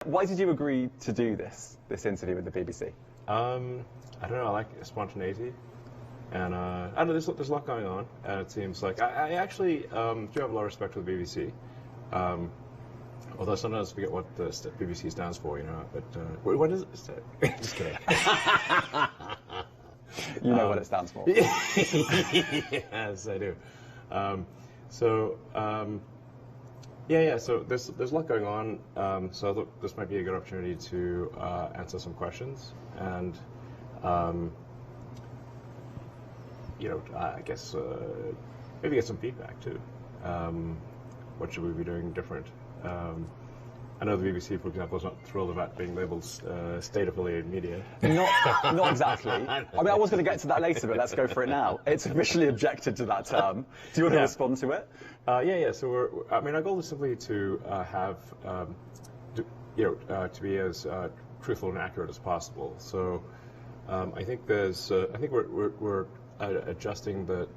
Why did you agree to do this interview with the BBC? I don't know. I like spontaneity, and I don't know. There's a lot going on, and it seems like I actually do have a lot of respect for the BBC. Although sometimes I forget what the BBC stands for, you know. But what does it stand? Just kidding. You know what it stands for. Yes, I do. So there's a lot going on. So this might be a good opportunity to answer some questions and I guess maybe get some feedback too. What should we be doing different? I know the BBC, for example, is not thrilled about being labelled state-affiliated media. Not exactly. I mean, I was going to get to that later, but let's go for it now. It's officially objected to that term. Do you want to respond to it? Yeah. So our goal is simply to have, to be as truthful and accurate as possible. So I think we're adjusting the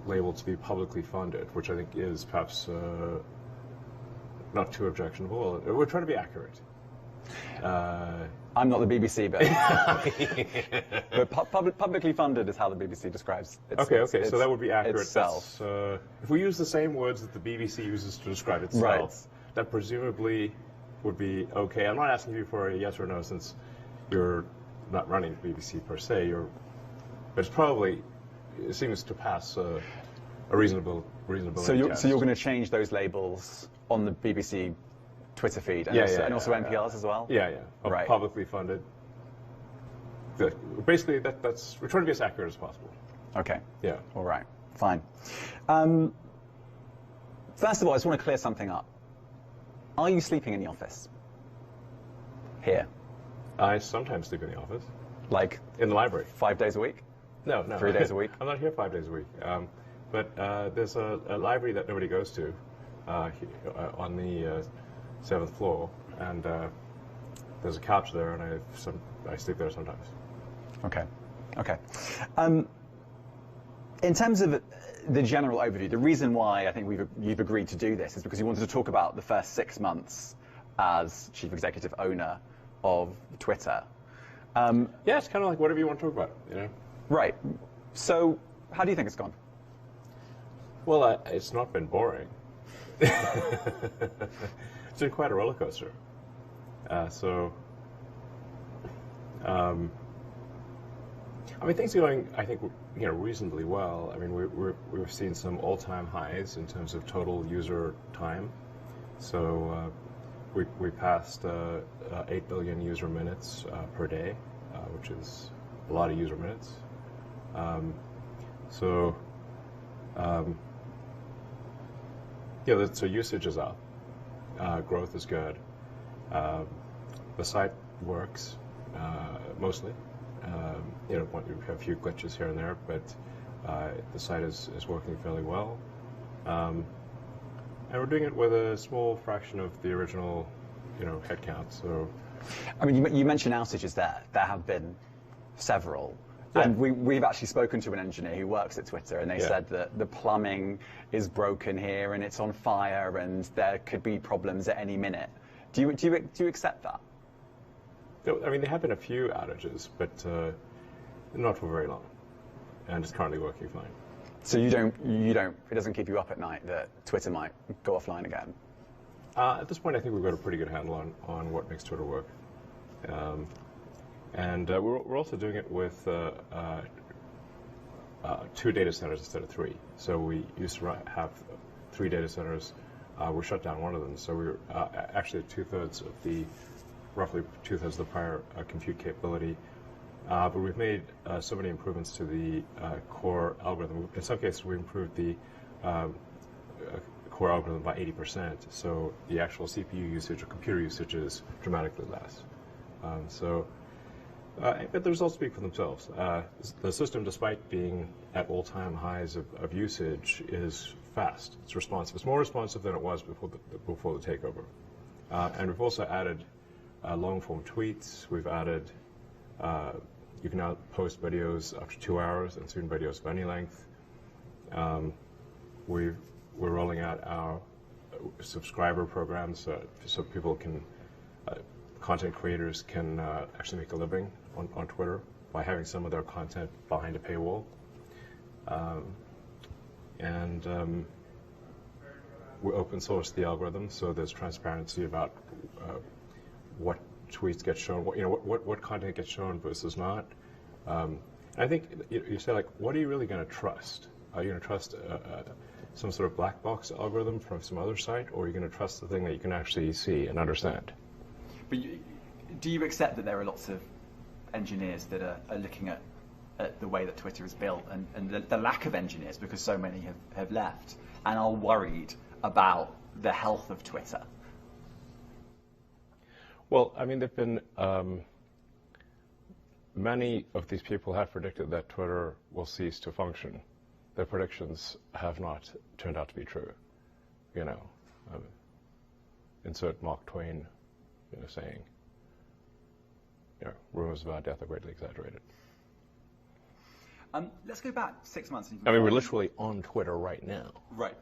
label to be publicly funded, which I think is perhaps not too objectionable. We're trying to be accurate. I'm not the BBC, but publicly funded is how the BBC describes it. Okay, so that would be accurate. Itself. If we use the same words that the BBC uses to describe itself, right, that presumably would be okay. I'm not asking you for a yes or no, since you're not running the BBC per se. But it seems to pass a reasonable test. So you're going to change those labels on the BBC Twitter feed and also NPR's as well? Yeah. Right. Publicly funded. Basically, that's we're trying to be as accurate as possible. Okay. Yeah. All right. Fine. First of all, I just want to clear something up. Are you sleeping in the office? Here? I sometimes sleep in the office. Like? In the library. 5 days a week? No. 3 days a week? I'm not here 5 days a week. But there's a library that nobody goes to on the 7th floor, and there's a couch there, and I sleep there sometimes. Okay. In terms of the general overview, the reason why I think you've agreed to do this is because you wanted to talk about the first 6 months as chief executive owner of Twitter. Yeah, it's kind of like whatever you want to talk about, you know. Right. So, how do you think it's gone? Well, it's not been boring. It's been quite a roller coaster. Things are going, I think, reasonably well. I mean, we've seen some all-time highs in terms of total user time. So we passed 8 billion user minutes per day, which is a lot of user minutes. So usage is up. Growth is good. The site works mostly. We have a few glitches here and there, but the site is working fairly well. And we're doing it with a small fraction of the original, headcount. So, I mean, you mentioned outages there. There have been several. Yeah. And we've actually spoken to an engineer who works at Twitter, and they said that the plumbing is broken here and it's on fire, and there could be problems at any minute. Do you accept that? I mean, there have been a few outages, but not for very long, and it's currently working fine. So you don't. It doesn't keep you up at night that Twitter might go offline again. At this point, I think we've got a pretty good handle on what makes Twitter work. And we're also doing it with 2 data centers instead of 3. So we used to have 3 data centers. We shut down one of them. So we were actually roughly two-thirds of the prior compute capability. But we've made so many improvements to the core algorithm. In some cases, we improved the core algorithm by 80%. So the actual CPU usage or computer usage is dramatically less. But the results speak for themselves. The system, despite being at all-time highs of usage, is fast. It's responsive. It's more responsive than it was before the takeover. And we've also added long-form tweets. We've added, you can now post videos up to 2 hours, and soon videos of any length. We're rolling out our subscriber programs so people can content creators can actually make a living on Twitter by having some of their content behind a paywall. And we open source the algorithm, so there's transparency about what tweets get shown, what content gets shown versus not. I think you say, like, what are you really going to trust? Are you going to trust some sort of black box algorithm from some other site, or are you going to trust the thing that you can actually see and understand? But do you accept that there are lots of engineers that are looking at the way that Twitter is built, and the lack of engineers, because so many have left, and are worried about the health of Twitter? Well, I mean, there've been many of these people have predicted that Twitter will cease to function. Their predictions have not turned out to be true. Insert Mark Twain, saying, rumors about death are greatly exaggerated. Let's go back 6 months. I mean, we're literally on Twitter right now. Right.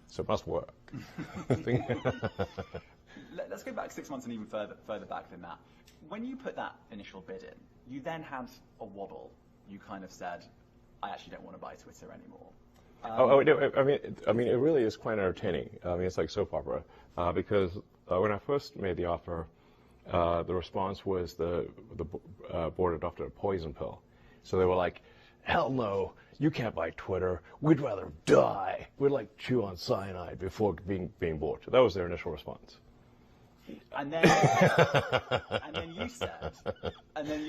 So it must work. Let's go back 6 months and even further back than that. When you put that initial bid in, you then had a wobble. You kind of said, I actually don't want to buy Twitter anymore. I mean, it really is quite entertaining. I mean, it's like soap opera, because when I first made the offer, the response was the board adopted a poison pill. So they were like, hell no, you can't buy Twitter. We'd rather die. We'd like chew on cyanide before being bought. That was their initial response. And then you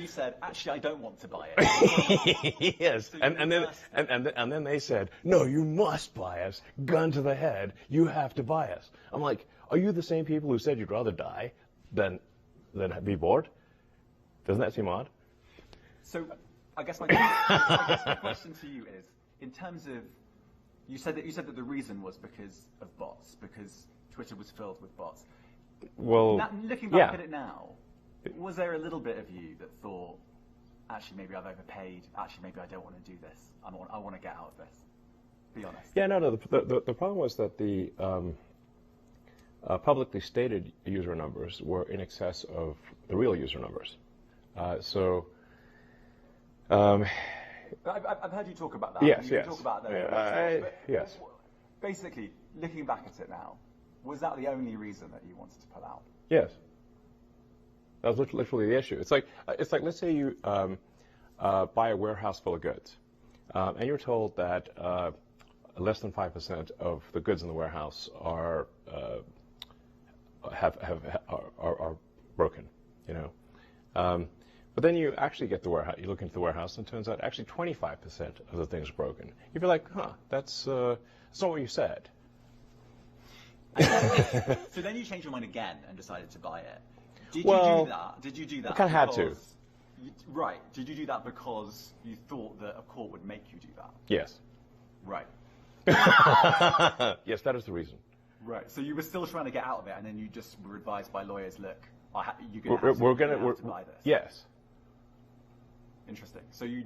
said, actually, I don't want to buy it. Yes, so and then they said, no, you must buy us. Gun to the head, you have to buy us. I'm like, are you the same people who said you'd rather die than be bored? Doesn't that seem odd? So I guess my question to you is, in terms of, you said that the reason was because of bots, because Twitter was filled with bots. Well, looking back at it now, was there a little bit of you that thought, actually, maybe I've overpaid, actually, maybe I don't want to do this, I want to get out of this? Be honest. Yeah, no, the problem was that the publicly stated user numbers were in excess of the real user numbers. I've heard you talk about that. Yes, you yes. Talk about that. Yes. Basically, looking back at it now, was that the only reason that you wanted to pull out? Yes. That was literally the issue. It's like let's say you buy a warehouse full of goods, and you're told that less than 5% of the goods in the warehouse are broken. But then you actually get the warehouse. You look into the warehouse, and it turns out actually 25% of the things are broken. You'd be like, that's not what you said. So then you changed your mind again and decided to buy it. Did you do that? I kind of had to. Right. Did you do that because you thought that a court would make you do that? Yes. Right. Yes, that is the reason. Right. So you were still trying to get out of it, and then you just were advised by lawyers, look, you're going to have to buy this. Yes. Interesting. So you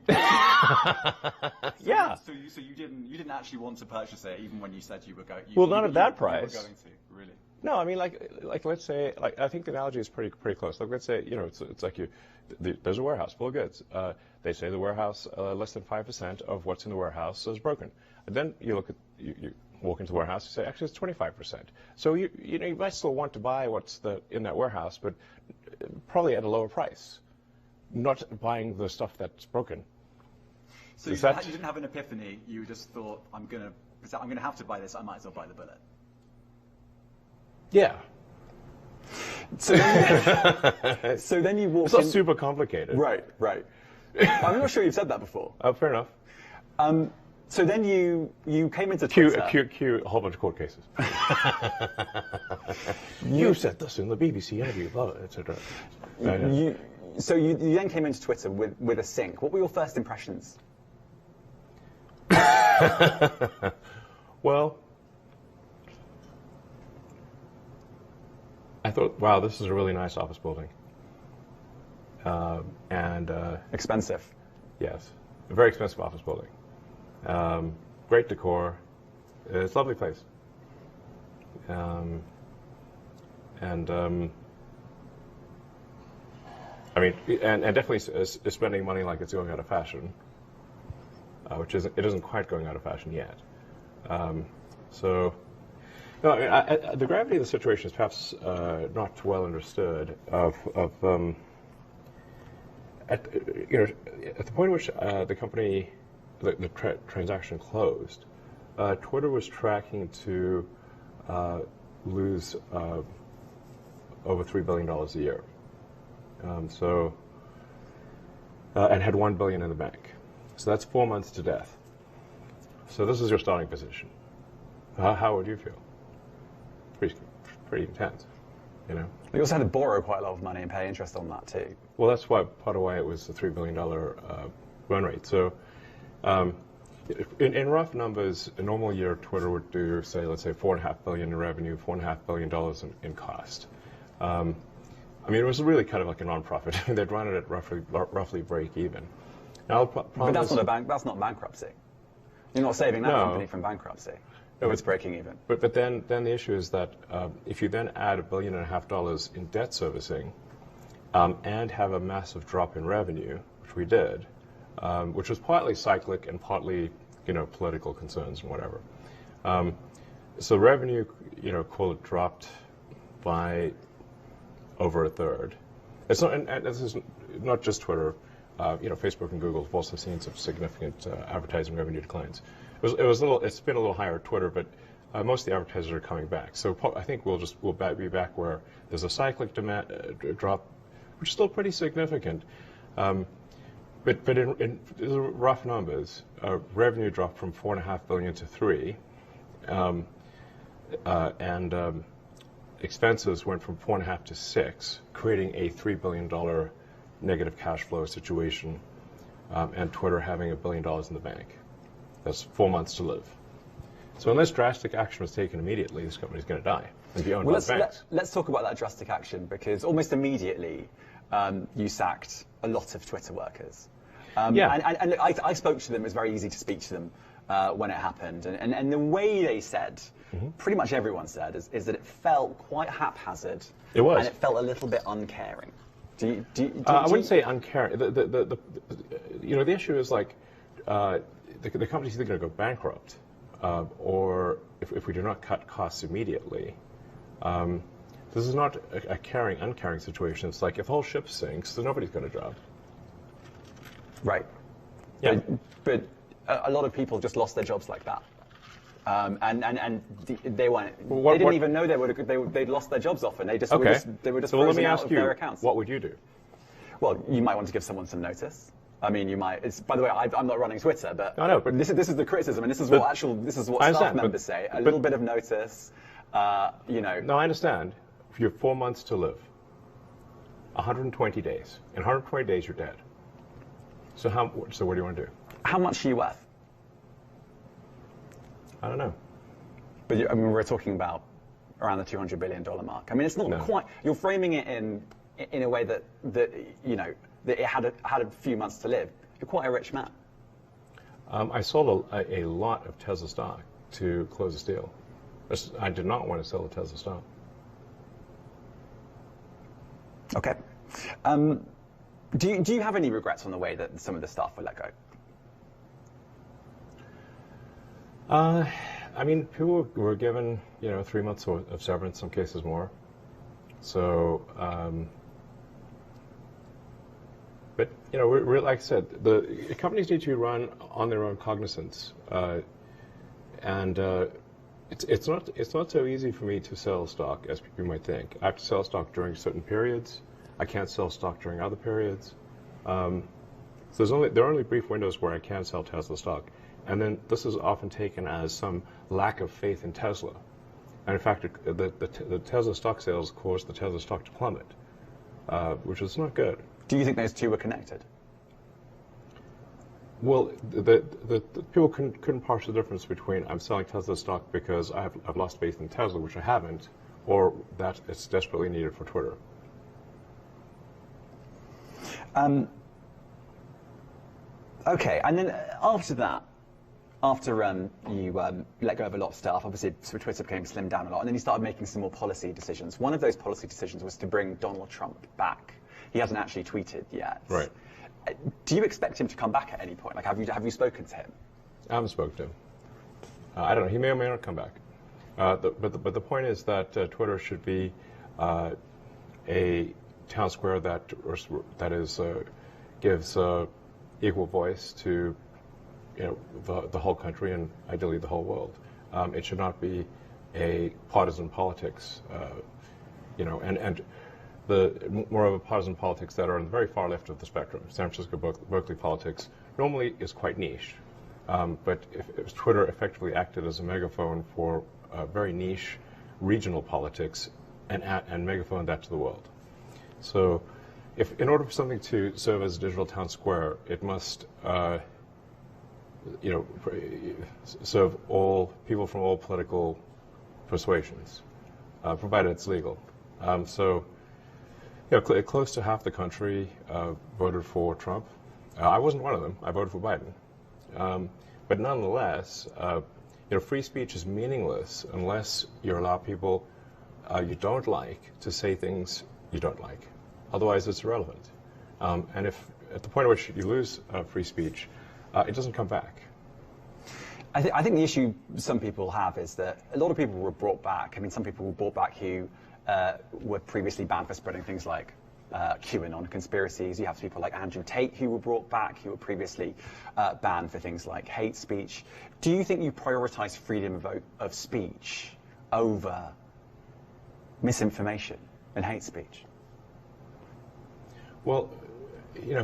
yeah. So you didn't actually want to purchase it, even when you said you were going. Well, not at that price. You were going to, really. No, I mean, like let's say, I think the analogy is pretty close. Like, let's say, it's like there's a warehouse full of goods. They say the warehouse, less than 5% of what's in the warehouse is broken. And then you walk into the warehouse, you say, actually, it's 25%. So you might still want to buy what's in that warehouse, but probably at a lower price. Not buying the stuff that's broken. So you didn't have an epiphany. You just thought, I'm gonna have to buy this. I might as well buy the bullet. Yeah. So then you walk. It's not super complicated. Right. I'm not sure you've said that before. Oh, fair enough. So then you came into Twitter. Cue a whole bunch of court cases. You said this in the BBC interview, blah, etc. So you then came into Twitter with a sync. What were your first impressions? Well, I thought, wow, this is a really nice office building. And expensive. Yes, a very expensive office building. Great decor. It's a lovely place. I mean, and definitely is spending money like it's going out of fashion, which it isn't quite going out of fashion yet. So, no, I mean, the gravity of the situation is perhaps not well understood. At the point at which the company, the transaction closed, Twitter was tracking to lose over $3 billion a year. And had $1 billion in the bank. So that's 4 months to death. So this is your starting position. How would you feel? Pretty intense, you know. We also had to borrow quite a lot of money and pay interest on that too. Well, that's part of why it was the $3 billion run rate. So, in rough numbers, a normal year Twitter would do, let's say, $4.5 billion in revenue, $4.5 billion in cost. I mean, it was really kind of like a non-profit. They'd run it at roughly break even. Now, but that's not bankruptcy. You're not saving that company from bankruptcy. No, it's breaking even. But then the issue is that if you then add $1.5 billion in debt servicing and have a massive drop in revenue, which we did, which was partly cyclic and partly political concerns and whatever. So revenue, call it dropped by over a third. It's not, and this is not just Twitter. Facebook and Google have also seen some significant advertising revenue declines. It's been a little higher at Twitter, but most of the advertisers are coming back. So I think we'll be back where there's a cyclic demand drop, which is still pretty significant. But in rough numbers, revenue dropped from $4.5 billion to $3 billion, and expenses went from $4.5 billion to $6 billion, creating a $3 billion negative cash flow situation, and Twitter having $1 billion in the bank. That's 4 months to live. So unless drastic action was taken immediately, this company's going to die and be owned by banks. Let's talk about that drastic action, because almost immediately you sacked a lot of Twitter workers. And I spoke to them. It was very easy to speak to them when it happened. And the way they said, pretty much everyone said, is that it felt quite haphazard. It was. And it felt a little bit uncaring. I wouldn't say uncaring. The issue is like the company's either going to go bankrupt, or if we do not cut costs immediately, this is not a caring, uncaring situation. It's like if the whole ship sinks, then nobody's got a job. Right. Yeah. But a lot of people just lost their jobs like that. And they weren't. They didn't even know they'd lost their jobs often. They just were just so let me out ask of you, their accounts. what would you do? Well, you might want to give someone some notice. I mean, you might. By the way, I'm not running Twitter, but I know. But this is the criticism, and this is what staff members say. A little bit of notice. No, I understand. You have 4 months to live. 120 days. In 120 days, you're dead. So what do you want to do? How much are you worth? I don't know. But I mean, we're talking about around the $200 billion mark. I mean, it's not quite. You're framing it in a way that it had a few months to live. You're quite a rich man. I sold a lot of Tesla stock to close this deal. I did not want to sell the Tesla stock. Okay. Do you have any regrets on the way that some of the staff were let go? I mean, people were given 3 months of severance, some cases more. So, but like I said, the companies need to run on their own cognizance, and it's not so easy for me to sell stock as people might think. I have to sell stock during certain periods. I can't sell stock during other periods. So there are only brief windows where I can sell Tesla stock. And then this is often taken as some lack of faith in Tesla. And in fact, the Tesla stock sales caused the Tesla stock to plummet, which is not good. Do you think those two were connected? Well, the people couldn't parse the difference between I'm selling Tesla stock because I've lost faith in Tesla, which I haven't, or that it's desperately needed for Twitter. Okay, and then after that, after you let go of a lot of staff, obviously Twitter became slimmed down a lot, and then you started making some more policy decisions. One of those policy decisions was to bring Donald Trump back. He hasn't actually tweeted yet. Right. Do you expect him to come back at any point? Like, have you spoken to him? I haven't spoken to him. I don't know. He may or may not come back. But the point is that Twitter should be a town square that is gives equal voice to the whole country and ideally the whole world. It should not be a partisan politics, and the more of a partisan politics that are on the very far left of the spectrum. San Francisco, Berkeley politics normally is quite niche, but if Twitter effectively acted as a megaphone for very niche regional politics and megaphone that to the world. So, in order for something to serve as a digital town square, it must serve all people from all political persuasions, provided it's legal. Close to half the country voted for Trump. I wasn't one of them. I voted for Biden. But nonetheless, free speech is meaningless unless you allow people you don't like to say things you don't like. Otherwise, it's irrelevant. And if at the point at which you lose free speech, it doesn't come back. I think the issue some people have is that a lot of people were brought back. I mean, some people were brought back who were previously banned for spreading things like QAnon conspiracies. You have people like Andrew Tate who were brought back, who were previously banned for things like hate speech. Do you think you prioritize freedom of speech over misinformation and hate speech? Well,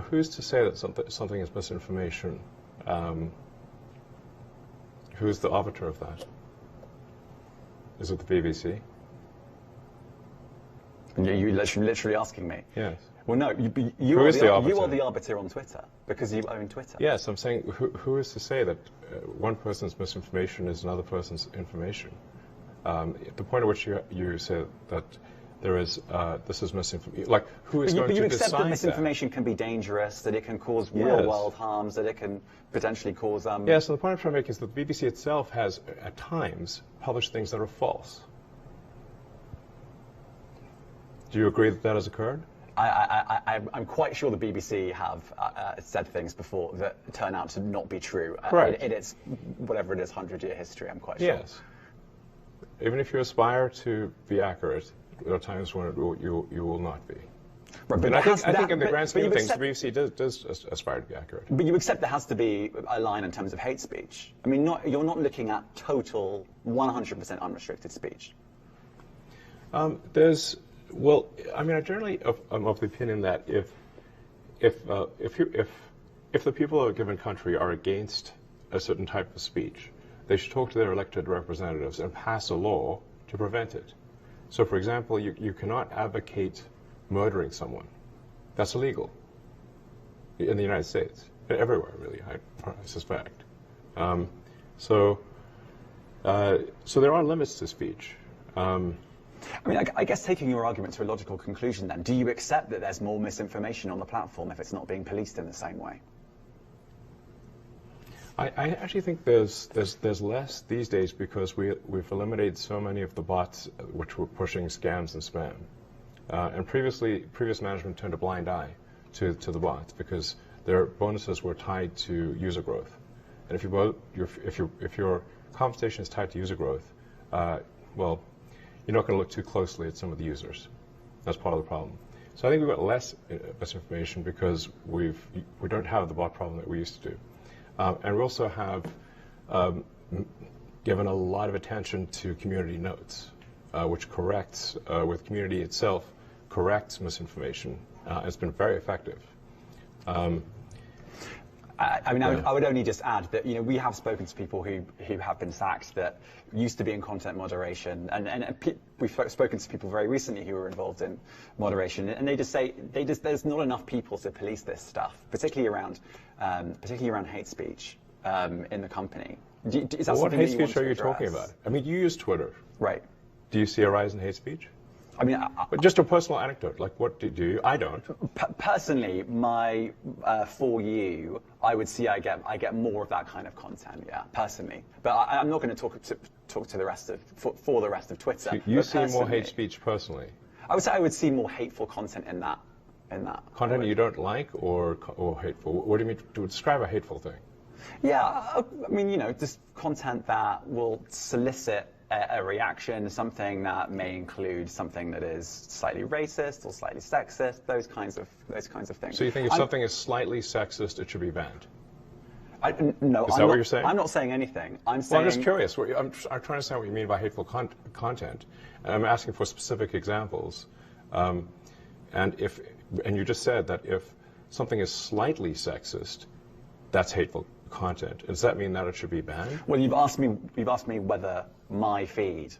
who's to say that something is misinformation? Who's the arbiter of that? Is it the BBC? You're literally asking me? Yes. Well, no, you are the arbiter on Twitter, because you own Twitter. Yes, I'm saying who is to say that one person's misinformation is another person's information? At the point at which you say that there is this is misinformation, like who is going to decide that? But you accept that misinformation can be dangerous, that it can cause real-world harms, that it can potentially cause... Yes, and the point I'm trying to make is that the BBC itself has, at times, published things that are false. Do you agree that that has occurred? I'm quite sure the BBC have said things before that turn out to not be true. Correct. In its, whatever it is, 100-year history, I'm quite sure. Yes. Even if you aspire to be accurate, there are times when you will not be. Right, but I think in the grand scheme of things, the BBC does aspire to be accurate. But you accept there has to be a line in terms of hate speech. I mean, you're not looking at total 100% unrestricted speech. Well, I mean, I generally am of the opinion that if the people of a given country are against a certain type of speech, they should talk to their elected representatives and pass a law to prevent it. So, for example, you cannot advocate murdering someone. That's illegal in the United States, everywhere, really, I suspect. So there are limits to speech. I mean, I guess taking your argument to a logical conclusion then, do you accept that there's more misinformation on the platform if it's not being policed in the same way? I actually think there's less these days because we've eliminated so many of the bots which were pushing scams and spam. And previous management turned a blind eye to the bots because their bonuses were tied to user growth. And if your compensation is tied to user growth, well, you're not going to look too closely at some of the users. That's part of the problem. So I think we've got less misinformation because we don't have the bot problem that we used to do. And we also have given a lot of attention to community notes, which corrects, with community itself, corrects misinformation. It's been very effective. I mean, I would only just add that, we have spoken to people who have been sacked that used to be in content moderation, and we've spoken to people very recently who were involved in moderation, and they just say there's not enough people to police this stuff, particularly around hate speech in the company. Is that what hate speech are you address? talking about? I mean, you use Twitter, right? Do you see a rise in hate speech? I mean, but just a personal anecdote. Like, what do you? I don't. Personally, for you, I would see I get more of that kind of content. Yeah, personally, but I'm not going to talk to the rest of for the rest of Twitter. So you see more hate speech personally? I would say I would see more hateful content in that in that. Content you don't like or hateful? What do you mean to describe a hateful thing? Yeah, I mean, you know, just content that will solicit a reaction, something that may include something that is slightly racist or slightly sexist, those kinds of things. So you think if something is slightly sexist, it should be banned? No, is that what you're saying? I'm not saying anything. I'm saying. Well, I'm just curious. I'm trying to understand what you mean by hateful content, and I'm asking for specific examples. And you just said that if something is slightly sexist, that's hateful content. Does that mean that it should be banned? Well, you've asked me whether my feed,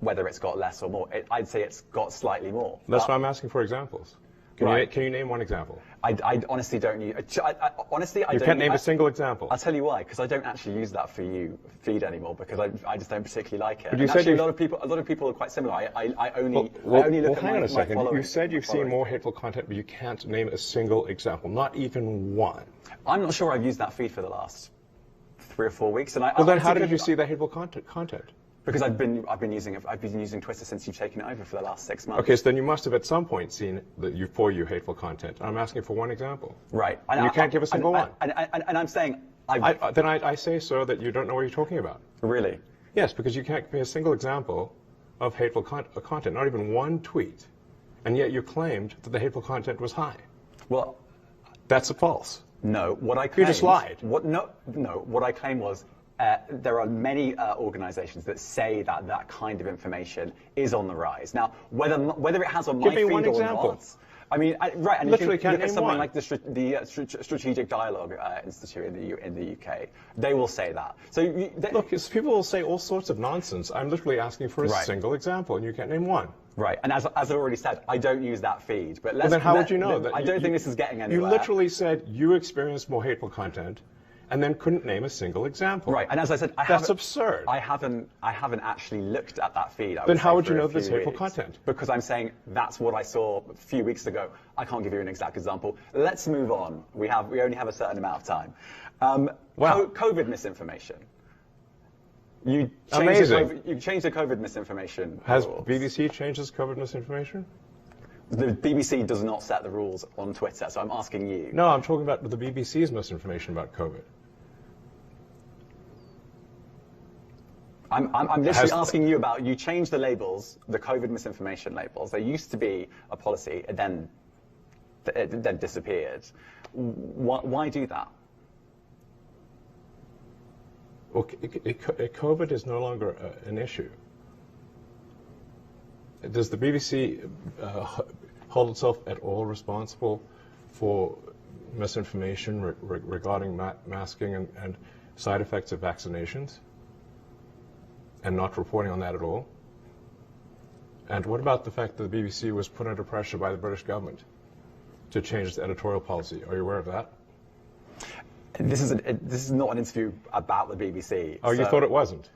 whether it's got less or more. I'd say it's got slightly more. That's why I'm asking for examples. Can you name one example? I honestly don't use. Honestly, I don't. You can't name a single example. I'll tell you why. Because I don't actually use that for you feed anymore. Because I just don't particularly like it. But you and said actually, a lot of people are quite similar. I only look at hang on a second. following. You said you've seen more hateful content, but you can't name a single example, not even one. I'm not sure I've used that feed for the last 3 or 4 weeks. And then how did you see that hateful content? Because I've been using Twitter since you've taken it over for the last 6 months. Okay, so then you must have at some point seen for you hateful content. I'm asking for one example. Right. You can't give a single one. And I'm saying then I say so that you don't know what you're talking about. Really? Yes, because you can't give me a single example of hateful content, not even one tweet, and yet you claimed that the hateful content was high. Well, that's false. No, what I claimed. You just lied. What I claimed was. There are many organizations that say that kind of information is on the rise. Now, whether it has on my feed or not, I mean, right, and literally if you look at something one. like the Strategic Dialogue Institute in the UK, they will say that. So look, people will say all sorts of nonsense. I'm literally asking for a single example, and you can't name one. Right, and as I already said, I don't use that feed. But then how would you know that? I don't think this is getting anywhere. You literally said you experienced more hateful content, and then couldn't name a single example. Right, and as I said, that's absurd. I haven't actually looked at that feed. Then how would you know there's hateful content? Because I'm saying that's what I saw a few weeks ago. I can't give you an exact example. Let's move on. We only have a certain amount of time. COVID misinformation. You changed the COVID misinformation Has rules. BBC changed its COVID misinformation? The BBC does not set the rules on Twitter, so I'm asking you. No, I'm talking about the BBC's misinformation about COVID. I'm literally asking you about, you changed the labels, the COVID misinformation labels. There used to be a policy, it then disappeared. Why do that? Well, COVID is no longer an issue. Does the BBC hold itself at all responsible for misinformation regarding masking and side effects of vaccinations, and not reporting on that at all? And what about the fact that the BBC was put under pressure by the British government to change its editorial policy? Are you aware of that? This is not an interview about the BBC. Oh, so. You thought it wasn't?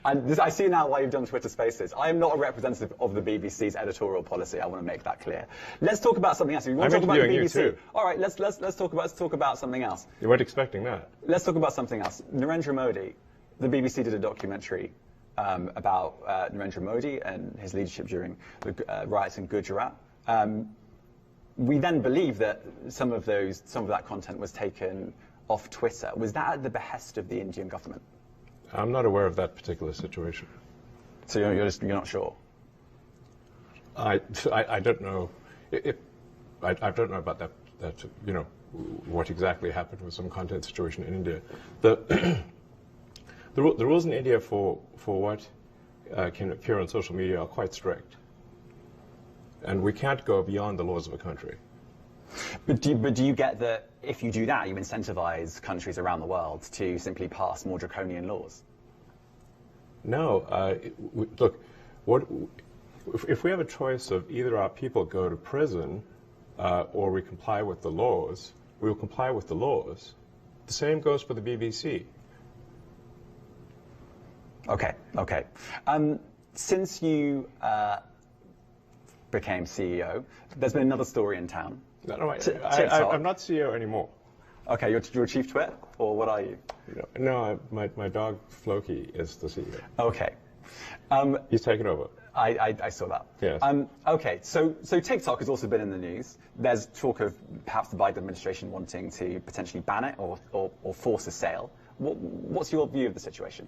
I see now why you've done Twitter Spaces. I am not a representative of the BBC's editorial policy. I want to make that clear. Let's talk about something else. If you want to talk about the BBC, you too. All right, let's talk about something else. You weren't expecting that. Let's talk about something else. Narendra Modi. The BBC did a documentary about Narendra Modi and his leadership during the riots in Gujarat. We then believe that some of that content was taken off Twitter. Was that at the behest of the Indian government? I'm not aware of that particular situation. So you're not sure? I don't know. I don't know about that. What exactly happened with some content situation in India. The rules in India for what can appear on social media are quite strict. And we can't go beyond the laws of a country. But do you get that if you do that, you incentivize countries around the world to simply pass more draconian laws? No. Look, if we have a choice of either our people go to prison or we comply with the laws, we will comply with the laws. The same goes for the BBC. Okay. Since you became CEO, there's been another story in town. No, I'm not CEO anymore. Okay, you're chief twit, or what are you? No, my dog Floki is the CEO. Okay. He's taken over. I saw that. Yes. Okay, so TikTok has also been in the news. There's talk of perhaps the Biden administration wanting to potentially ban it or force a sale. What's your view of the situation?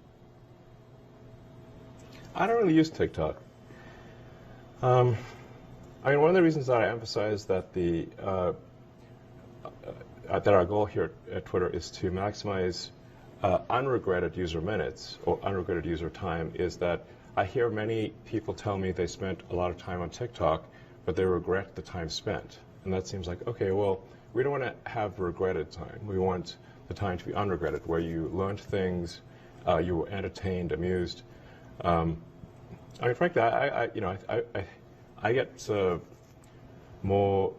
I don't really use TikTok. I mean, one of the reasons that I emphasize that that our goal here at Twitter is to maximize unregretted user minutes or unregretted user time is that I hear many people tell me they spent a lot of time on TikTok, but they regret the time spent. And that seems like, okay, well, we don't want to have regretted time. We want the time to be unregretted, where you learned things, you were entertained, amused. I mean, frankly, I get more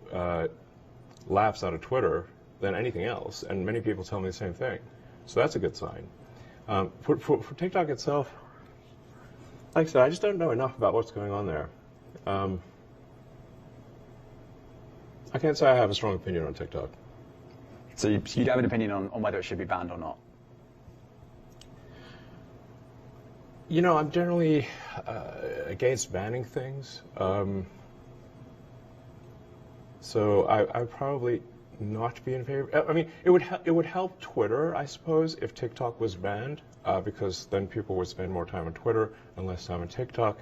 laughs out of Twitter than anything else, and many people tell me the same thing. So that's a good sign. For TikTok itself, like I said, I just don't know enough about what's going on there. I can't say I have a strong opinion on TikTok. So you'd have an opinion on whether it should be banned or not? You know, I'm generally against banning things. So I would probably not be in favor. I mean, it would help Twitter, I suppose, if TikTok was banned, because then people would spend more time on Twitter and less time on TikTok.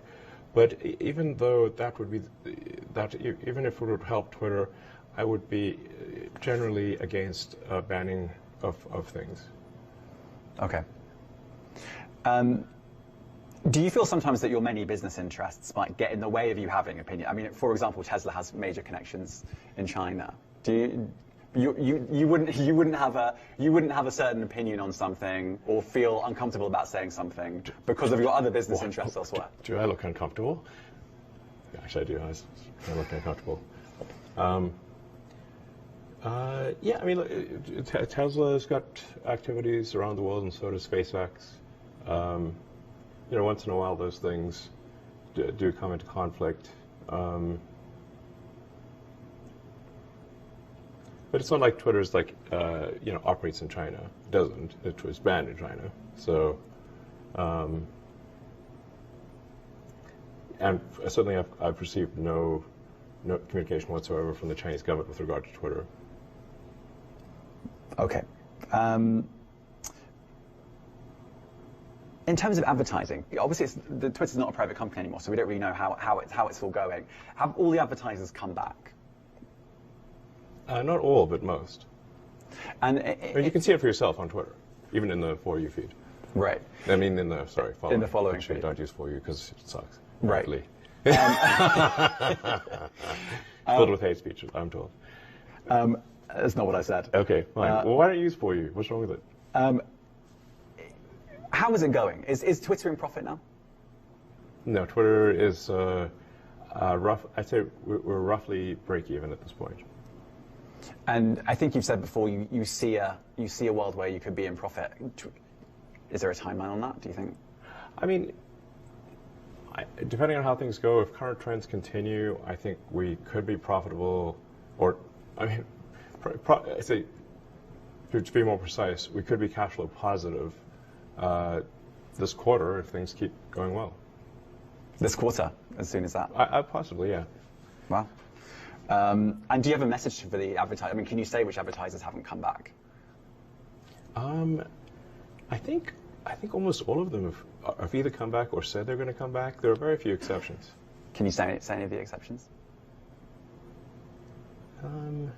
But even though that would be even if it would help Twitter, I would be generally against banning of things. Okay. Do you feel sometimes that your many business interests might get in the way of you having opinion? I mean, for example, Tesla has major connections in China. Do you wouldn't have a certain opinion on something or feel uncomfortable about saying something because of your other business interests elsewhere? Do I look uncomfortable? Actually, I do. I look uncomfortable. Yeah, I mean, Tesla's got activities around the world, and so does SpaceX. You know, once in a while, those things do come into conflict. But it's not like Twitter's like, you know, operates in China. It doesn't. It was banned in China. So, and certainly I've received no communication whatsoever from the Chinese government with regard to Twitter. Okay. In terms of advertising, obviously Twitter's not a private company anymore, so we don't really know how it's all going. Have all the advertisers come back? Not all, but most. And you can see it for yourself on Twitter, even in the For You feed. Right. I mean, following. In the following feed. Don't use For You because it sucks. Right. Filled with hate speech, I'm told. That's not what I said. Okay, fine. Well, why don't you use For You? What's wrong with it? How is it going? Is Twitter in profit now? No, Twitter is rough. I'd say we're roughly break even at this point. And I think you've said before you see a world where you could be in profit. Is there a timeline on that, do you think? I mean, depending on how things go, if current trends continue, I think we could be profitable, or, I mean, I'd say, to be more precise, we could be cash flow positive this quarter if things keep going well. This quarter, as soon as that? Possibly, yeah. Wow. And do you have a message for the advertisers? I mean, can you say which advertisers haven't come back? I think almost all of them have either come back or said they're going to come back. There are very few exceptions. Can you say any of the exceptions? I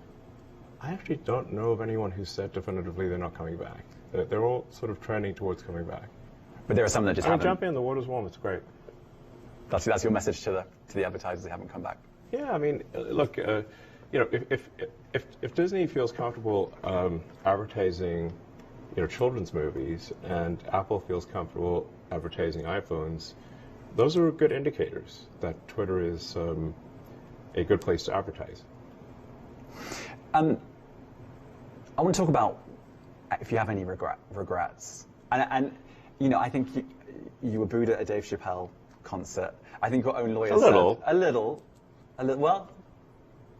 actually don't know of anyone who said definitively they're not coming back. They're all sort of trending towards coming back. But there are some that just haven't. Jump in, the water's warm, it's great. That's your message to the advertisers who haven't come back? Yeah, I mean, look, you know, if Disney feels comfortable advertising, you know, children's movies, and Apple feels comfortable advertising iPhones, those are good indicators that Twitter is a good place to advertise. I want to talk about if you have any regrets. And you know, I think you were booed at a Dave Chappelle concert. I think your own lawyer said a little. Well,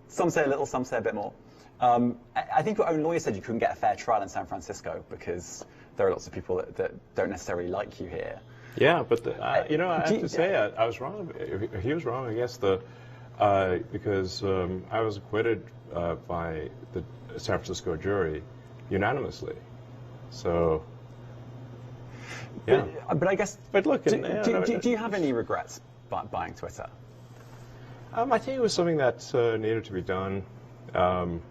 some say a little, some say a bit more. I think your own lawyer said you couldn't get a fair trial in San Francisco because there are lots of people that don't necessarily like you here. Yeah, but I have to say I was wrong. If he was wrong, I guess because I was acquitted by the San Francisco jury unanimously. So, yeah. But I guess. But look, do you have any regrets buying Twitter? I think it was something that needed to be done. I mean,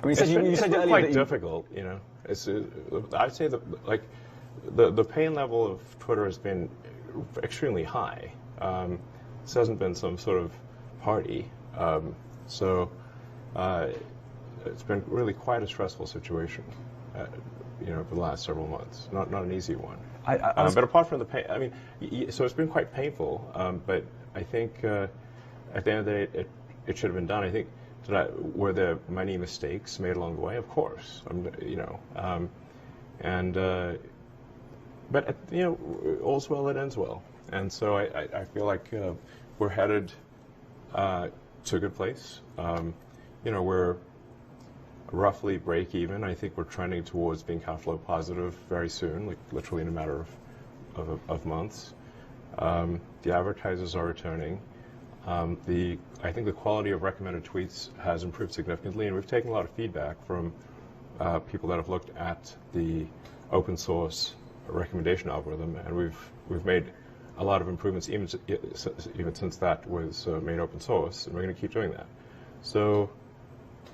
you said earlier quite that difficult. I'd say that the pain level of Twitter has been extremely high. This hasn't been some sort of party, so it's been really quite a stressful situation. For the last several months, not an easy one. But apart from the pain, I mean, so it's been quite painful. But I think at the end of the day, it should have been done. I think were there many mistakes made along the way? Of course, but all's well that ends well, and so I feel like we're headed to a good place. We're roughly break even. I think we're trending towards being cash flow positive very soon, like literally in a matter of months. The advertisers are returning. I think the quality of recommended tweets has improved significantly, and we've taken a lot of feedback from people that have looked at the open source recommendation algorithm, and we've made a lot of improvements even since that was made open source, and we're going to keep doing that. So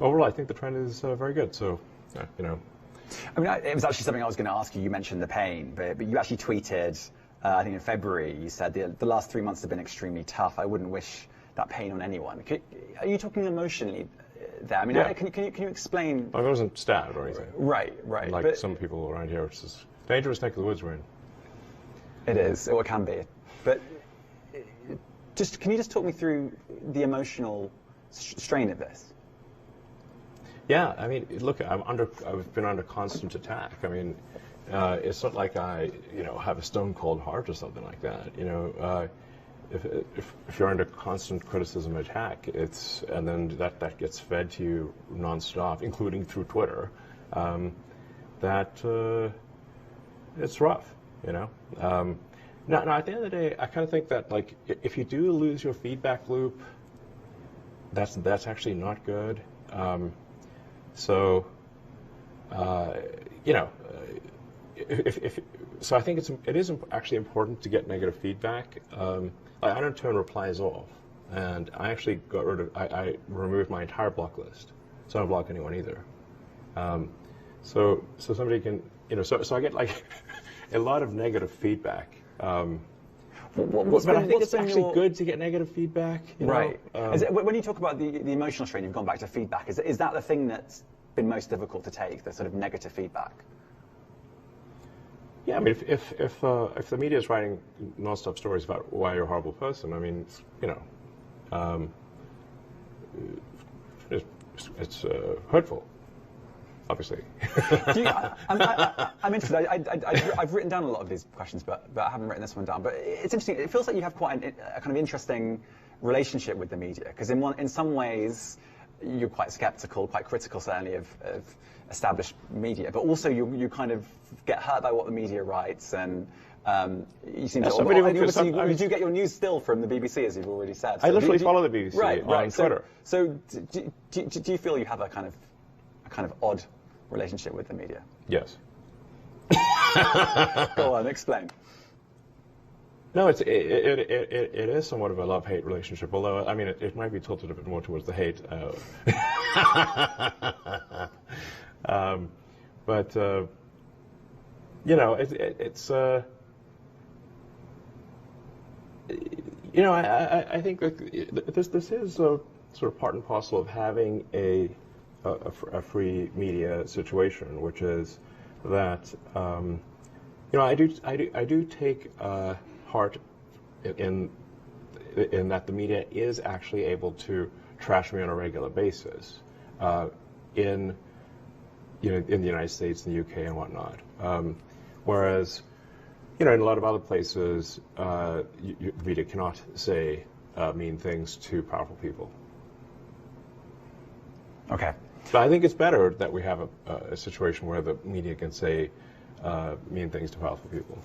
overall, I think the trend is very good. So, I mean, it was actually something I was going to ask you. You mentioned the pain, but you actually tweeted, I think in February, you said the last 3 months have been extremely tough. I wouldn't wish that pain on anyone. Are you talking emotionally there? I mean, yeah. Can you explain? I wasn't stabbed or anything. Right. Like some people around here, it's just dangerous neck of the woods we're in. It is, or it can be. But can you just talk me through the emotional strain of this? Yeah, I mean, look, I've been under constant attack. I mean, it's not like I, have a stone cold heart or something like that. If you're under constant criticism and attack, and then that gets fed to you nonstop, including through Twitter, it's rough. Now, at the end of the day, I kind of think that if you do lose your feedback loop, that's actually not good. So I think it is actually important to get negative feedback. I don't turn replies off, and I actually I removed my entire block list, so I don't block anyone either. So somebody can, so I get a lot of negative feedback. But I think it's actually good to get negative feedback. Right. When you talk about the emotional strain, you've gone back to feedback. Is that the thing that's been most difficult to take, the sort of negative feedback? Yeah, I mean, if the media is writing nonstop stories about why you're a horrible person, I mean, it's hurtful. Obviously. I'm interested. I've written down a lot of these questions, but I haven't written this one down. But it's interesting. It feels like you have quite a kind of interesting relationship with the media, because in some ways you're quite skeptical, quite critical, certainly of established media, but also you kind of get hurt by what the media writes, and you seem to. You do get your news still from the BBC, as you've already said. So I literally follow the BBC on Twitter. So do you feel you have a kind of odd relationship with the media? Yes. Go on, explain. No, it is somewhat of a love-hate relationship, although, I mean, it might be tilted a bit more towards the hate. But I think this is sort of part and parcel of having a free media situation, which is that I do take heart in that the media is actually able to trash me on a regular basis in the United States, the UK, and whatnot. Whereas in a lot of other places, media cannot say mean things to powerful people. Okay. But I think it's better that we have a situation where the media can say mean things to powerful people.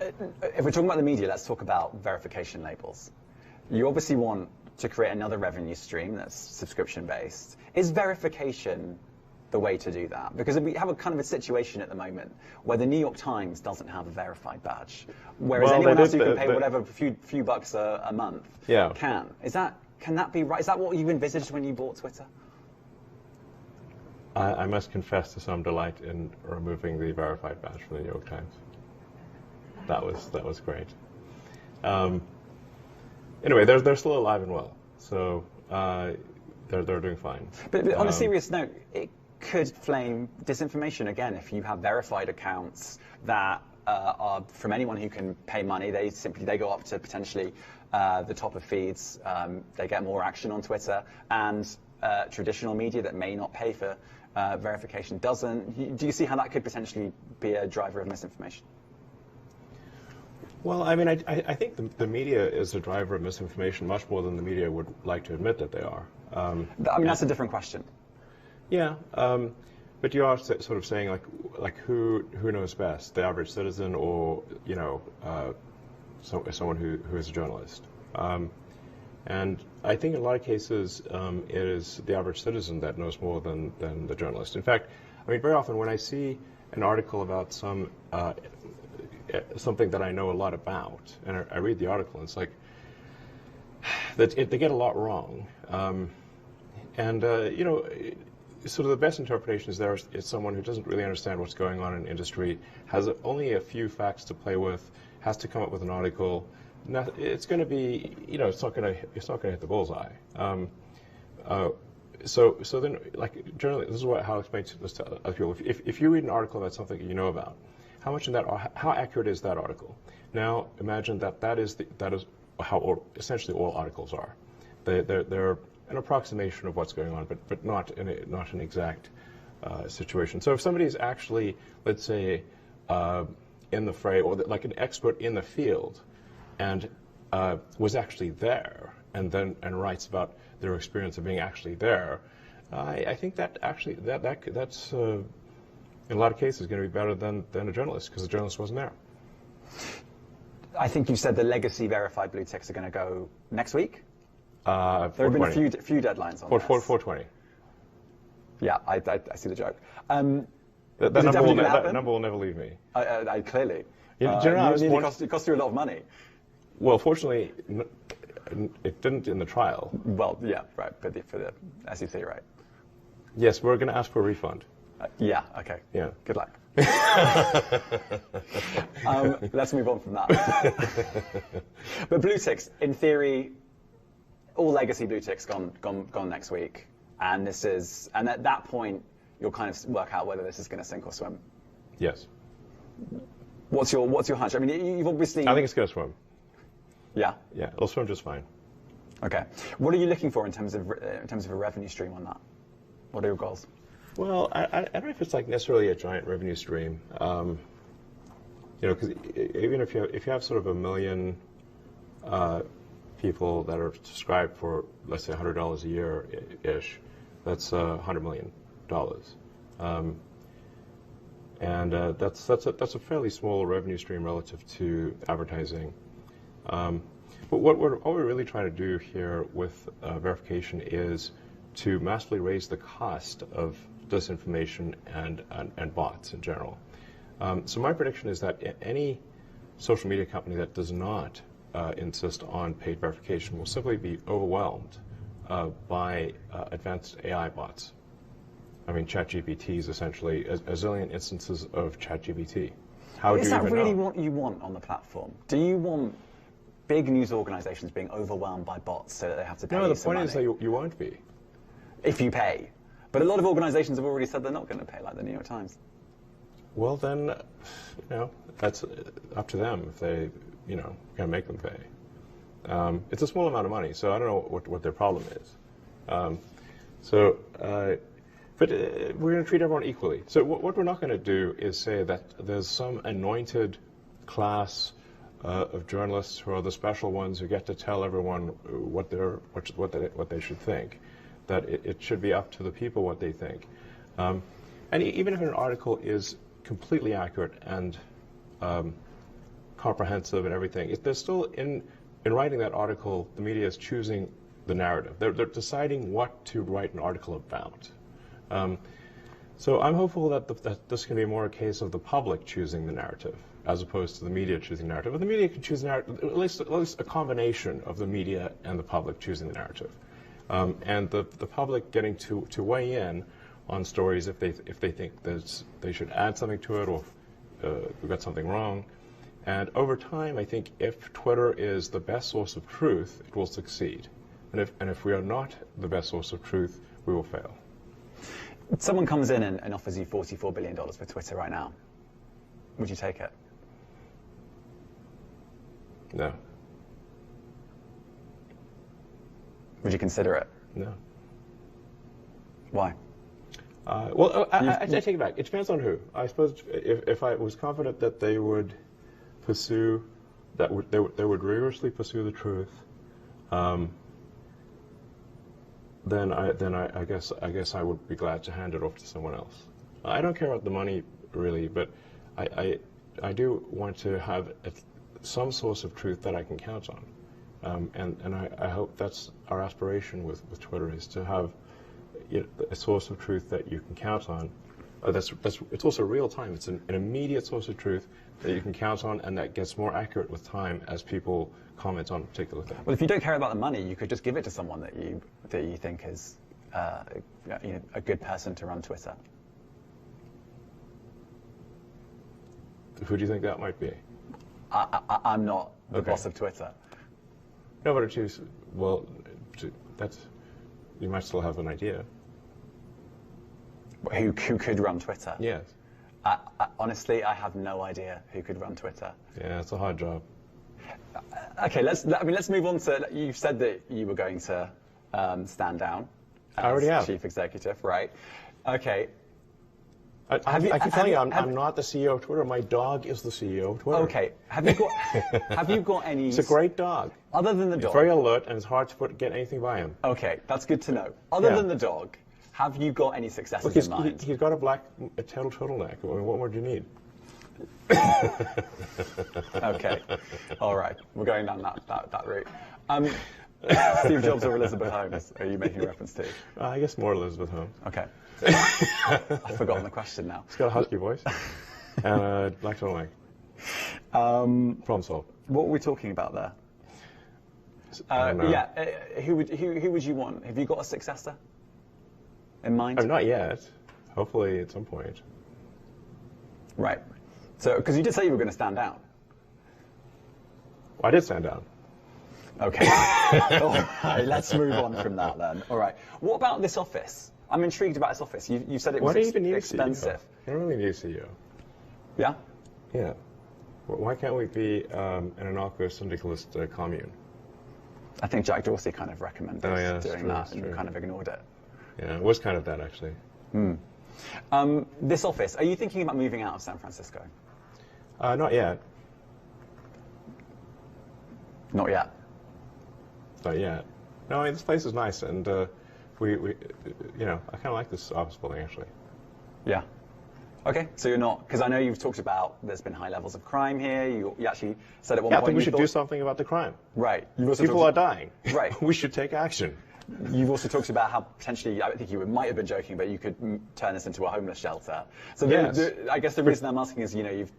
If we're talking about the media, let's talk about verification labels. You obviously want to create another revenue stream that's subscription-based. Is verification the way to do that? Because we have a kind of a situation at the moment where the New York Times doesn't have a verified badge, whereas anyone else who can pay whatever few bucks a month can. Can that be right? Is that what you envisaged when you bought Twitter? I must confess to some delight in removing the verified badge from the New York Times. That was great. Anyway, they're still alive and well, so they're doing fine. But on a serious note, it could flame disinformation again if you have verified accounts that are from anyone who can pay money. They go up to potentially the top of feeds. They get more action on Twitter, and traditional media that may not pay for verification doesn't. Do you see how that could potentially be a driver of misinformation? Well, I mean, I think the media is a driver of misinformation much more than the media would like to admit that they are. I mean, that's a different question. Yeah, but you are sort of saying like who knows best, the average citizen or someone who is a journalist. And I think in a lot of cases it is the average citizen that knows more than the journalist. In fact, I mean, very often when I see an article about something that I know a lot about, and I read the article, and it's like they get a lot wrong. Sort of the best interpretation is is someone who doesn't really understand what's going on in industry, has only a few facts to play with, has to come up with an article. It's going to be, it's not going to hit the bullseye. So then, like, generally, this is how I explain this to other people. If you read an article about something you know about, how accurate is that article? Now, imagine that is how essentially all articles are. They're an approximation of what's going on, but not an exact situation. So if somebody is actually, let's say, in the fray, or like an expert in the field, and was actually there, and writes about their experience of being actually there, I think that actually that's in a lot of cases going to be better than a journalist, because the journalist wasn't there. I think you said the legacy verified blue ticks are going to go next week. There have been a few deadlines on this. 420. Yeah, I see the joke. That number will never leave me. Clearly. It cost you a lot of money. Well, fortunately, it didn't in the trial. Well, yeah, right, for the SEC, right? Yes, we're going to ask for a refund. Yeah, okay. Yeah. Good luck. Let's move on from that. But blue ticks, in theory, all legacy blue ticks gone next week, and at that point you'll kind of work out whether this is going to sink or swim. Yes. What's your hunch? I mean, you've obviously. I think it's going to swim. Yeah. Yeah, it'll swim just fine. Okay. What are you looking for in terms of a revenue stream on that? What are your goals? Well, I don't know if it's like necessarily a giant revenue stream. Because even if you have sort of 1 million people that are subscribed for, let's say, $100 a year ish, that's $100 million. And that's a fairly small revenue stream relative to advertising. But what we're really trying to do here with verification is to massively raise the cost of disinformation and bots in general. So my prediction is that any social media company that does not insist on paid verification will simply be overwhelmed by advanced AI bots. I mean, ChatGPT is essentially a zillion instances of ChatGPT. How do you even know? Is that really what you want on the platform? Do you want big news organizations being overwhelmed by bots so that they have to pay you some money? No, the point is that you won't be. If you pay. But a lot of organizations have already said they're not going to pay, like the New York Times. Well, then, that's up to them if they, can make them pay. It's a small amount of money, so I don't know what their problem is. But we're going to treat everyone equally. So what we're not going to do is say that there's some anointed class of journalists who are the special ones who get to tell everyone what they should think. That it should be up to the people what they think. And even if an article is completely accurate and comprehensive and everything, there's still in writing that article, the media is choosing the narrative. They're deciding what to write an article about. So I'm hopeful that this can be more a case of the public choosing the narrative as opposed to the media choosing the narrative. But the media can choose the narrative, at least a combination of the media and the public choosing the narrative. And the public getting to weigh in on stories if they think they should add something to it or we got something wrong. And over time, I think if Twitter is the best source of truth, it will succeed. And if we are not the best source of truth, we will fail. Someone comes in and offers you $44 billion for Twitter right now. Would you take it? No. Would you consider it? No. Why? Well, I take it back. It depends on who. I suppose if I was confident that they would pursue, they would rigorously pursue the truth, then I guess I would be glad to hand it off to someone else. I don't care about the money really, but I do want to have some source of truth that I can count on, and I hope that's our aspiration with Twitter, is to have a source of truth that you can count on. It's also real time. It's an immediate source of truth that you can count on, and that gets more accurate with time as people comment on a particular thing. Well, if you don't care about the money, you could just give it to someone that you think is a good person to run Twitter. Who do you think that might be? I'm not the boss of Twitter. No, but you might still have an idea. Who could run Twitter? Yes. Honestly, I have no idea who could run Twitter. Yeah, it's a hard job. Okay, let's move on to. You said that you were going to stand down as I already have. chief executive, right? Okay. I keep telling you, I'm not the CEO of Twitter. My dog is the CEO of Twitter. Okay. Have you got any? It's a great dog. Other than the dog. It's very alert, and it's hard to get anything by him. Okay, that's good to know. Other than the dog, have you got any successes in mind? He's got a turtleneck. I mean, what more do you need? Okay. All right. We're going down that route. Steve Jobs or Elizabeth Holmes are you making reference to? I guess more Elizabeth Holmes. Okay. I've forgotten the question now. She's got a husky voice. And black turtleneck. Problem solved. What were we talking about there? Who would you want? Have you got a successor in mind? Not yet. Hopefully at some point. Right. So, because you did say you were going to stand down. Well, I did stand down. Okay. All right, let's move on from that then. All right. What about this office? I'm intrigued about this office. You said it was expensive. You don't really need a CEO. Yeah? Yeah. Why can't we be an anarchist syndicalist commune? I think Jack Dorsey kind of recommended doing that, and you kind of ignored it. Yeah, it was kind of that, actually. This office, are you thinking about moving out of San Francisco? Not yet. Not yet? Not yet. No, I mean, this place is nice, and we I kind of like this office building, actually. Yeah. Okay, so you're not, because I know you've talked about there's been high levels of crime here. You actually said at one point. I think we should do something about the crime. Right. People are dying. Right. We should take action. You've also talked about how potentially, I think you might have been joking, but you could turn this into a homeless shelter. So I guess the reason I'm asking is, you've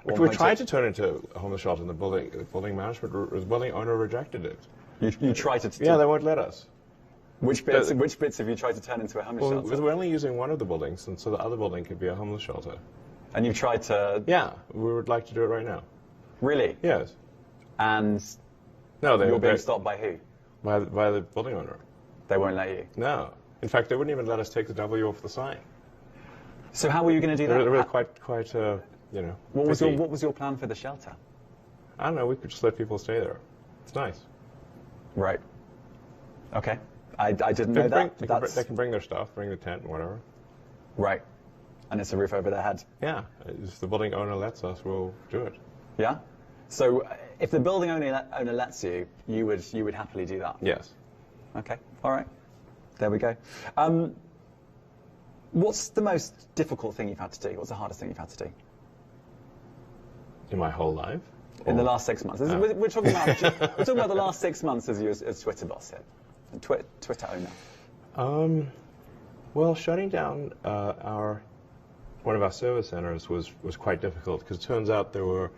we tried to turn it into a homeless shelter, and the building owner rejected it. You tried to. Yeah, they won't let us. Which bits have you tried to turn into a homeless shelter? We're only using one of the buildings, and so the other building could be a homeless shelter. And you've tried to. Yeah, we would like to do it right now. Really? Yes. And you're being stopped by who? By the building owner. They won't let you? No. In fact, they wouldn't even let us take the W off the sign. So how were you going to do that? They're really quite What was your plan for the shelter? I don't know. We could just let people stay there. It's nice. Right. Okay. I didn't know that. They can bring their stuff, bring the tent and whatever. Right. And it's a roof over their head. Yeah. If the building owner lets us, we'll do it. Yeah? So if the building owner lets you, you would happily do that? Yes. Okay. All right. There we go. What's the most difficult thing you've had to do? What's the hardest thing you've had to do? In my whole life? In the last 6 months. We're talking about the last 6 months as you as Twitter boss here, and Twitter owner. Well, shutting down one of our service centers was quite difficult because it turns out there were.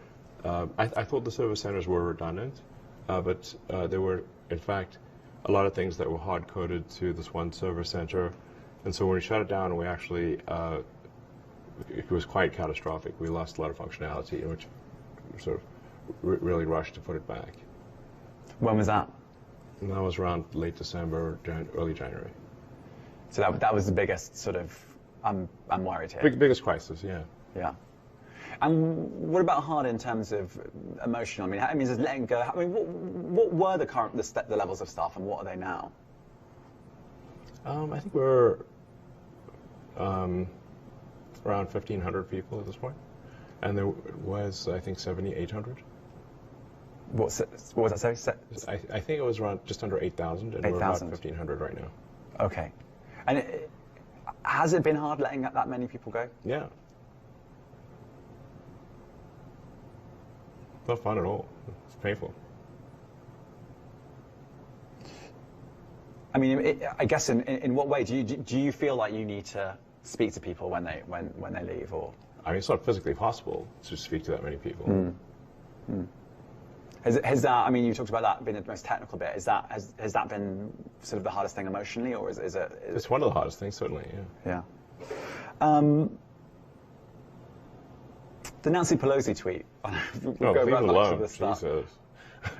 I thought the service centers were redundant, but there were in fact a lot of things that were hard coded to this one service center, and so when we shut it down, we actually it was quite catastrophic. We lost a lot of functionality, which sort of really rushed to put it back. When was that? And that was around late December, early January. So that was the biggest sort of, I'm worried here. Biggest crisis, yeah. Yeah. And what about hard in terms of emotional? I mean, is letting go? I mean, what were the levels of staff, and what are they now? I think we're around 1,500 people at this point, and there was, I think, 7,800. What was that? Sorry? I think it was around just under 8,000, and 8, we're about 1,500 right now. Okay. And has it been hard letting that many people go? Yeah. Not fun at all. It's painful. I mean, I guess in what way do you feel like you need to speak to people when they leave, or? I mean, it's not physically possible to speak to that many people. Has that? I mean, you talked about that being the most technical bit. Has that been sort of the hardest thing emotionally, or is it? It's one of the hardest things, certainly. Yeah. Yeah. The Nancy Pelosi tweet. Leave it alone. Jesus.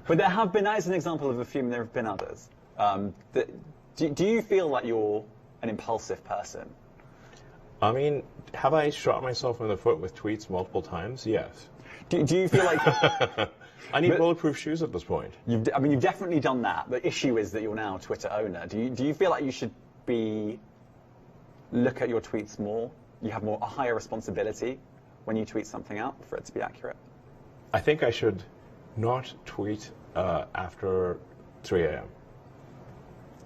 But there have been. That is an example of a few. There have been others. Do you feel like you're an impulsive person? I mean, have I shot myself in the foot with tweets multiple times? Yes. Do you feel like I need bulletproof shoes at this point? You've definitely done that. The issue is that you're now a Twitter owner. Do you feel like you should look at your tweets more? You have a higher responsibility when you tweet something out for it to be accurate? I think I should not tweet after 3 a.m.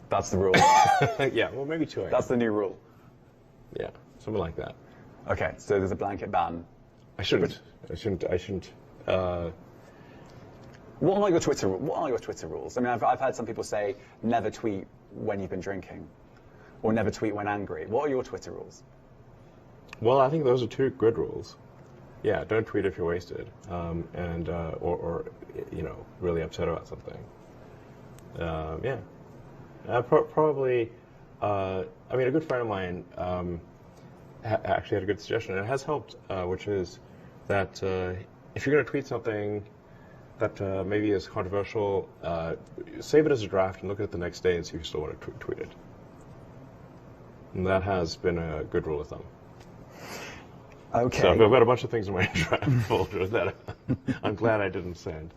That's the rule. Yeah, well, maybe 2 a.m. That's the new rule. Yeah, something like that. Okay, so there's a blanket ban. I shouldn't. What are your Twitter rules? I mean, I've heard some people say never tweet when you've been drinking, or never tweet when angry. What are your Twitter rules? Well, I think those are two good rules. Yeah, don't tweet if you're wasted, or really upset about something. Yeah, probably. I mean, a good friend of mine actually had a good suggestion, and it has helped, which is that if you're going to tweet something that maybe is controversial, save it as a draft and look at it the next day and see if you still want to tweet it. And that has been a good rule of thumb. Okay. So I've got a bunch of things in my draft folder that I'm glad I didn't send.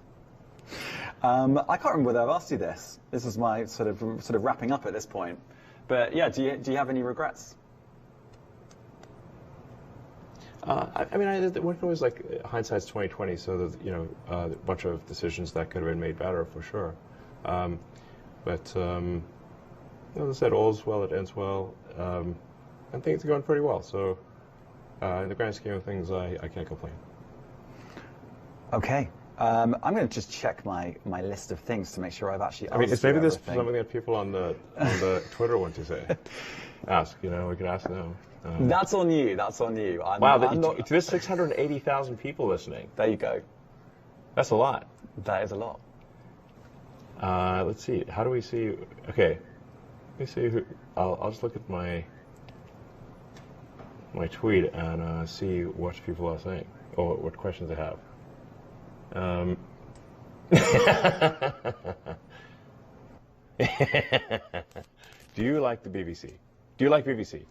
I can't remember whether I've asked you this. This is my sort of wrapping up at this point. But yeah, do you have any regrets? I mean, one can always, like, hindsight's 20/20, so that, a bunch of decisions that could have been made better for sure. But as I said, all's well that ends well, and things are going pretty well. So in the grand scheme of things, I can't complain. Okay. I'm going to just check my list of things to make sure I've actually asked. I mean, maybe this is something that people on the Twitter want to say. Ask, we can ask them. That's on you. That's on you. There's 680,000 people listening. There you go. That's a lot. That is a lot. Let's see. How do we see? Okay. Let me see who. I'll just look at my tweet and see what people are saying or what questions they have. Do you like the BBC? Do you like BBC?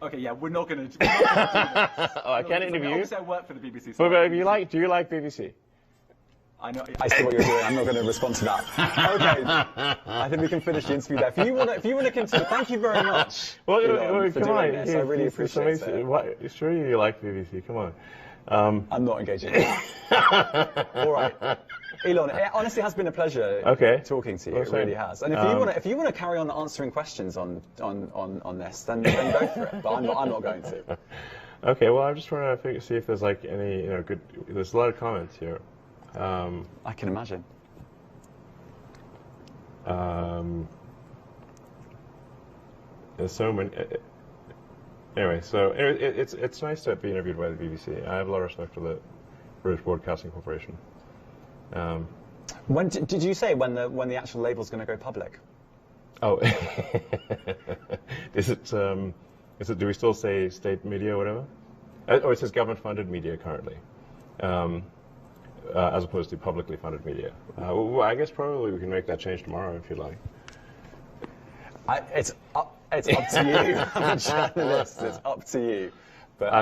Okay, yeah, we're not going to. Oh, I can't interview you. Obviously, I work for the BBC. But do you like BBC? I know. I see what you're doing. I'm not going to respond to that. Okay, I think we can finish the interview there. If you want to continue, thank you very much. Well, Elon, for come doing on. this. I really appreciate it. Sure, you like BBC. Come on. I'm not engaging. All right. Elon, it honestly has been a pleasure talking to you. It really has. And if you want to carry on answering questions on this, then go for it. But I'm not going to. Okay. Well, I'm just trying to see if there's like any good. There's a lot of comments here. I can imagine. There's so many. Anyway, so it's nice to be interviewed by the BBC. I have a lot of respect for the British Broadcasting Corporation. When did you say when the actual label's going to go public? Oh, is it? Do we still say state media or whatever? Oh, it says government-funded media currently, as opposed to publicly funded media. Well, I guess probably we can make that change tomorrow if you like. It's up to you. I'm a journalist. It's up to you. But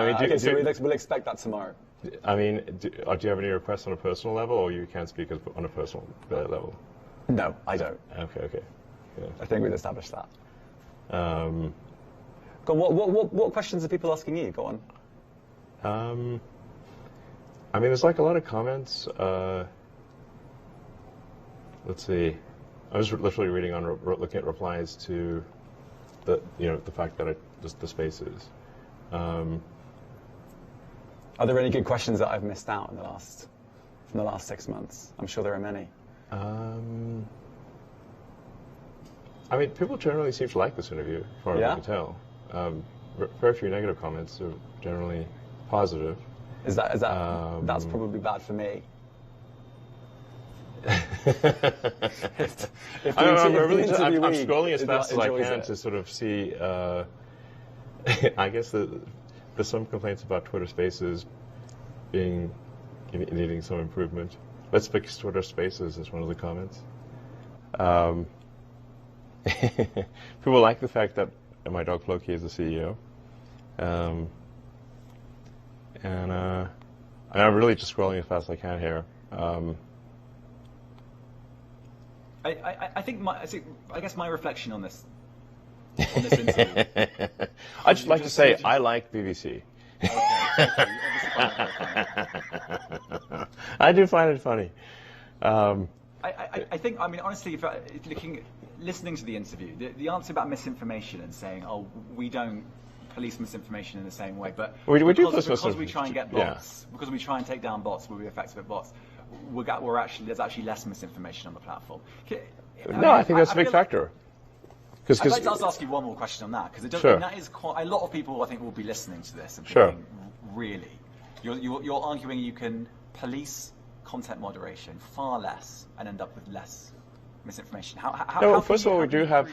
we'll expect that tomorrow. I mean, do you have any requests on a personal level, or you can't speak on a personal level? No, I don't. Okay. Yeah. I think we've established that. Go on, what questions are people asking you? Go on. I mean, there's like a lot of comments. Let's see. I was literally reading looking at replies to the fact that the spaces. Are there any good questions that I've missed out in the last 6 months? I'm sure there are many. I mean, people generally seem to like this interview, as far as I can tell. Very few negative comments are generally positive. Is that that's probably bad for me. I'm scrolling as fast as I can to sort of see. I guess there's some complaints about Twitter Spaces needing some improvement. Let's fix Twitter Spaces is one of the comments. People like the fact that my dog Floki is the CEO. And I'm really just scrolling as fast as I can here. I guess my reflection on this interview. I'd just like to say I like BBC. Okay. I do find it funny. I think, I mean, honestly, listening to the interview, the answer about misinformation and saying, oh, we don't police misinformation in the same way, but because we try and get bots, because we try and take down bots, we'll be effective at bots. There's actually less misinformation on the platform. I think that's a big factor. I'd like to ask you one more question on that, because that is quite a lot of people I think will be listening to this and thinking, really, you're arguing you can police content moderation far less and end up with less misinformation. First of all, we do have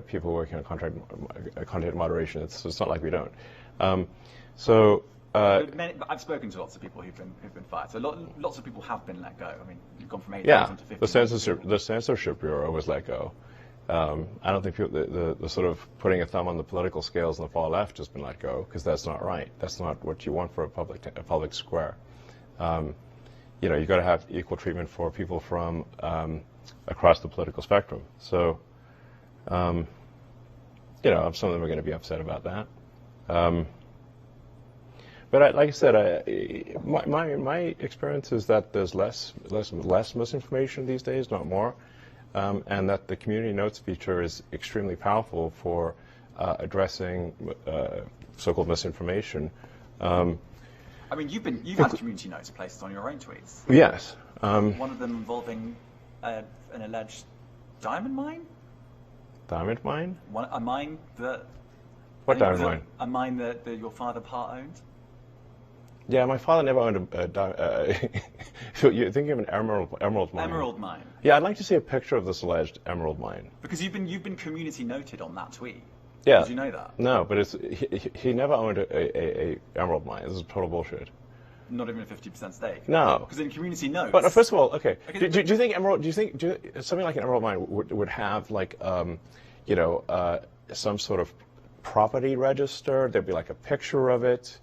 people working on content moderation. It's not like we don't. I've spoken to lots of people who've been fired. So lots of people have been let go. I mean, you've gone from 8,000 to 50,000. The censorship bureau was let go. I don't think the sort of putting a thumb on the political scales on the far left has been let go, because that's not right. That's not what you want for a public square. You've got to have equal treatment for people from across the political spectrum. So, some of them are going to be upset about that. But like I said, my experience is that there's less misinformation these days, not more, and that the community notes feature is extremely powerful for addressing so-called misinformation. I mean, you've had community notes placed on your own tweets. Yes. One of them involving an alleged diamond mine. Diamond mine? A mine that. What diamond mine? A mine that your father part-owned. Yeah, my father never owned a. So you're thinking of an emerald mine? Emerald mine. Yeah, I'd like to see a picture of this alleged emerald mine. Because you've been community noted on that tweet. Yeah. Did you know that? No, but he never owned a emerald mine. This is total bullshit. Not even a 50% stake. No. Because in community notes. But first of all, okay. Do you think something like an emerald mine would have like some sort of property register? There'd be like a picture of it.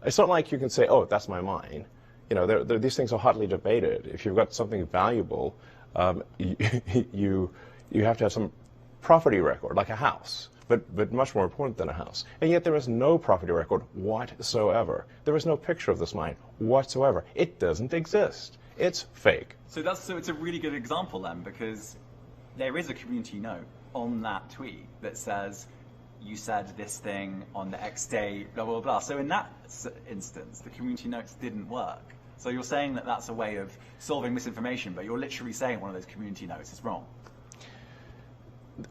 It's not like you can say, "Oh, that's my mine." These things are hotly debated. If you've got something valuable, you have to have some property record, like a house. but much more important than a house. And yet there is no property record whatsoever. There is no picture of this mine whatsoever. It doesn't exist. It's fake. So it's a really good example then, because there is a community note on that tweet that says, you said this thing on the X day, blah, blah, blah. So in that instance, the community notes didn't work. So you're saying that that's a way of solving misinformation, but you're literally saying one of those community notes is wrong.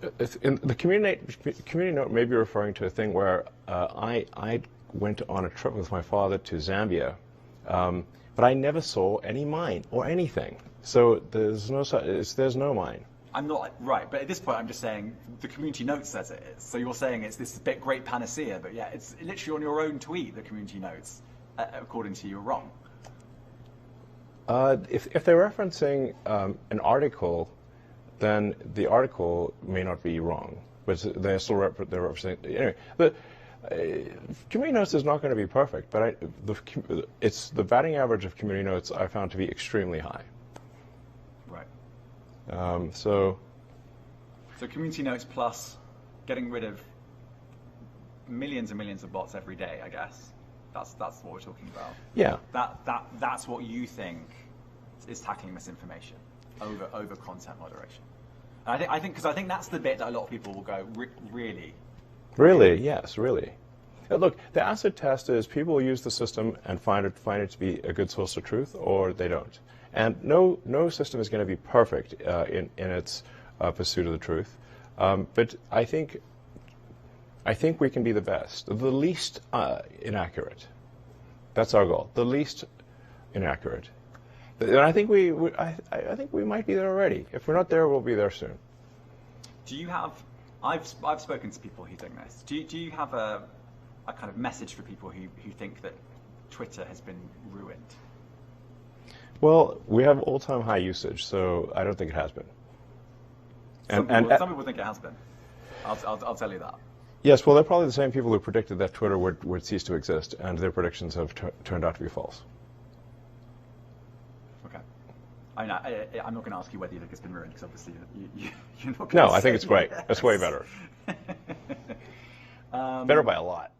The community note may be referring to a thing where I went on a trip with my father to Zambia, but I never saw any mine or anything. So there's no mine. I'm not right, but at this point I'm just saying the community note says it is. So you're saying it's this bit great panacea, but yeah, it's literally on your own tweet, the community notes, according to you, are wrong. If they're referencing an article, then the article may not be wrong, but they're still representing. Anyway, the community notes is not going to be perfect, but it's the batting average of community notes I found to be extremely high. Right. So community notes plus getting rid of millions and millions of bots every day, I guess. That's what we're talking about. Yeah. That's what you think is tackling misinformation over content moderation. And I think that's the bit that a lot of people will go, really? Really, yes, really. Look, the acid test is people use the system and find it to be a good source of truth, or they don't. And no system is going to be perfect in its pursuit of the truth. But I think we can be the best, the least inaccurate. That's our goal, the least inaccurate. And I think I think we might be there already. If we're not there, we'll be there soon. Do you have? I've spoken to people who think this. Do you have a kind of message for people who think that Twitter has been ruined? Well, we have all-time high usage, so I don't think it has been. Some people think it has been. I'll tell you that. Yes, well, they're probably the same people who predicted that Twitter would cease to exist, and their predictions have turned out to be false. Okay. I'm not going to ask you whether you think it's been ruined, because obviously you're not going to No, I think it's great. Yes. It's way better. Better by a lot.